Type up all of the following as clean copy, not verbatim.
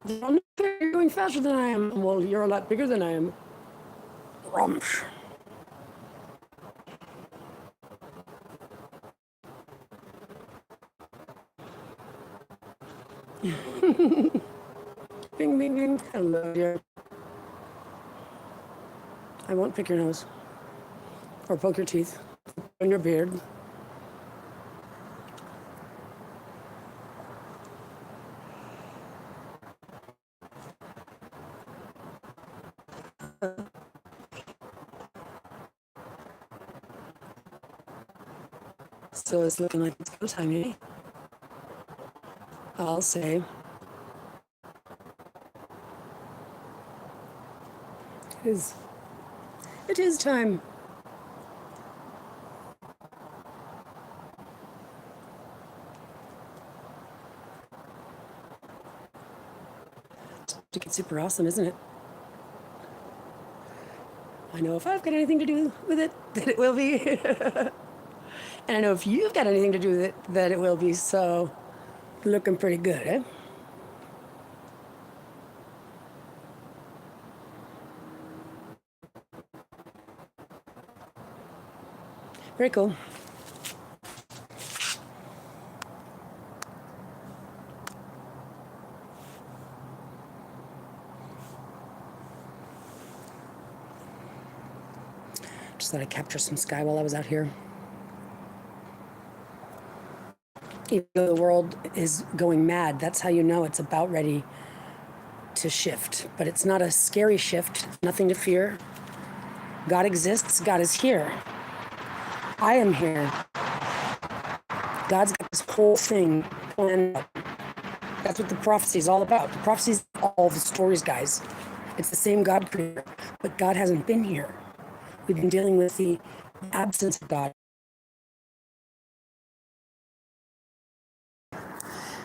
Oh, no, you're going faster than I am. Well, you're a lot bigger than I am. Rumsh. Bing, bing, bing. Hello, dear. I won't pick your nose or poke your teeth on your beard. So it's looking like it's go time, eh? I'll say. It is. It is time. It's super awesome, isn't it? I know if I've got anything to do with it, that it will be. And I know if you've got anything to do with it, that it will be. So, looking pretty good, eh? Very cool. Just thought I'd capture some sky while I was out here. Even though the world is going mad, that's how you know it's about ready to shift. But it's not a scary shift, nothing to fear. God exists, God is here. I am here. God's got this whole thing planned out. That's what the prophecy is all about. The prophecy is all the stories, guys. It's the same God creator, but God hasn't been here. We've been dealing with the absence of God.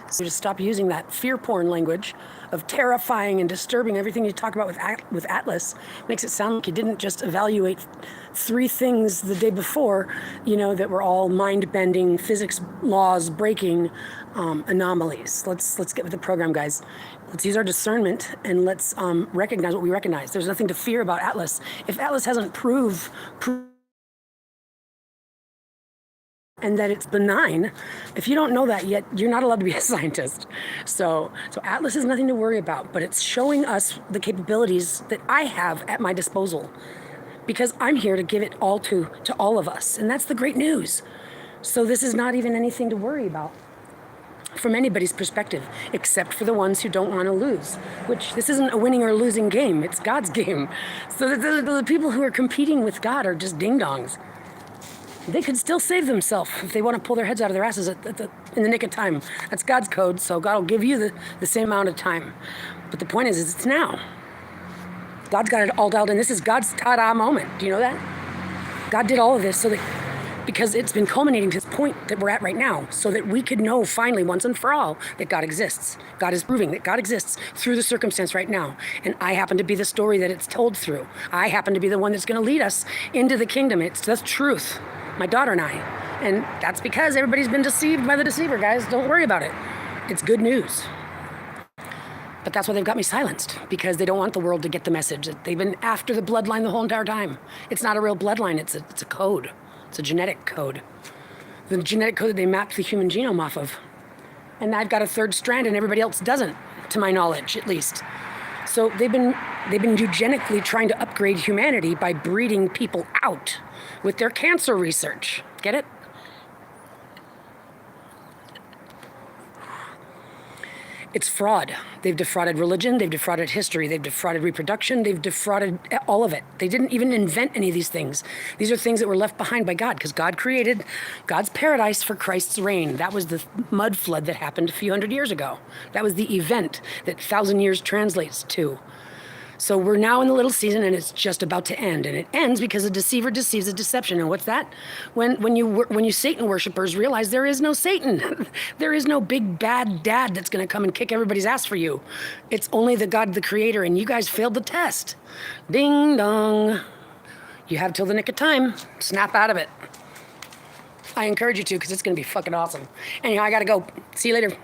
So just stop using that fear porn language of terrifying and disturbing everything you talk about with Atlas. Makes it sound like you didn't just evaluate 3 things the day before, that were all mind-bending, physics laws breaking anomalies. Let's get with the program, guys. Let's use our discernment and let's recognize what we recognize. There's nothing to fear about Atlas. If Atlas hasn't proved and that it's benign, if you don't know that yet, you're not allowed to be a scientist. So Atlas is nothing to worry about, but it's showing us the capabilities that I have at my disposal, because I'm here to give it all to all of us, and that's the great news. So this is not even anything to worry about from anybody's perspective, except for the ones who don't want to lose, which this isn't a winning or losing game, it's God's game. So the people who are competing with God are just ding-dongs. They could still save themselves if they want to pull their heads out of their asses in the nick of time. That's God's code, so God will give you the same amount of time. But the point is it's now. God's got it all dialed in. This is God's ta-da moment. Do you know that? God did all of this because it's been culminating to this point that we're at right now, so that we could know finally once and for all that God exists. God is proving that God exists through the circumstance right now. And I happen to be the story that it's told through. I happen to be the one that's going to lead us into the kingdom. It's the truth. My daughter and I. And that's because everybody's been deceived by the deceiver, guys. Don't worry about it. It's good news. But that's why they've got me silenced, because they don't want the world to get the message. They've been after the bloodline the whole entire time. It's not a real bloodline. It's a code. It's a genetic code. The genetic code that they mapped the human genome off of. And I've got a 3rd strand and everybody else doesn't, to my knowledge, at least. So they've been eugenically trying to upgrade humanity by breeding people out with their cancer research. Get it? It's fraud. They've defrauded religion, they've defrauded history, they've defrauded reproduction, they've defrauded all of it. They didn't even invent any of these things. These are things that were left behind by God, because God created God's paradise for Christ's reign. That was the mud flood that happened a few hundred years ago. That was the event that 1,000 years translates to. So we're now in the little season, and it's just about to end. And it ends because a deceiver deceives a deception. And what's that? When you Satan worshipers realize there is no Satan. There is no big bad dad that's going to come and kick everybody's ass for you. It's only the God, the creator, and you guys failed the test. Ding dong. You have till the nick of time. Snap out of it. I encourage you to, because it's going to be fucking awesome. Anyhow, I got to go. See you later.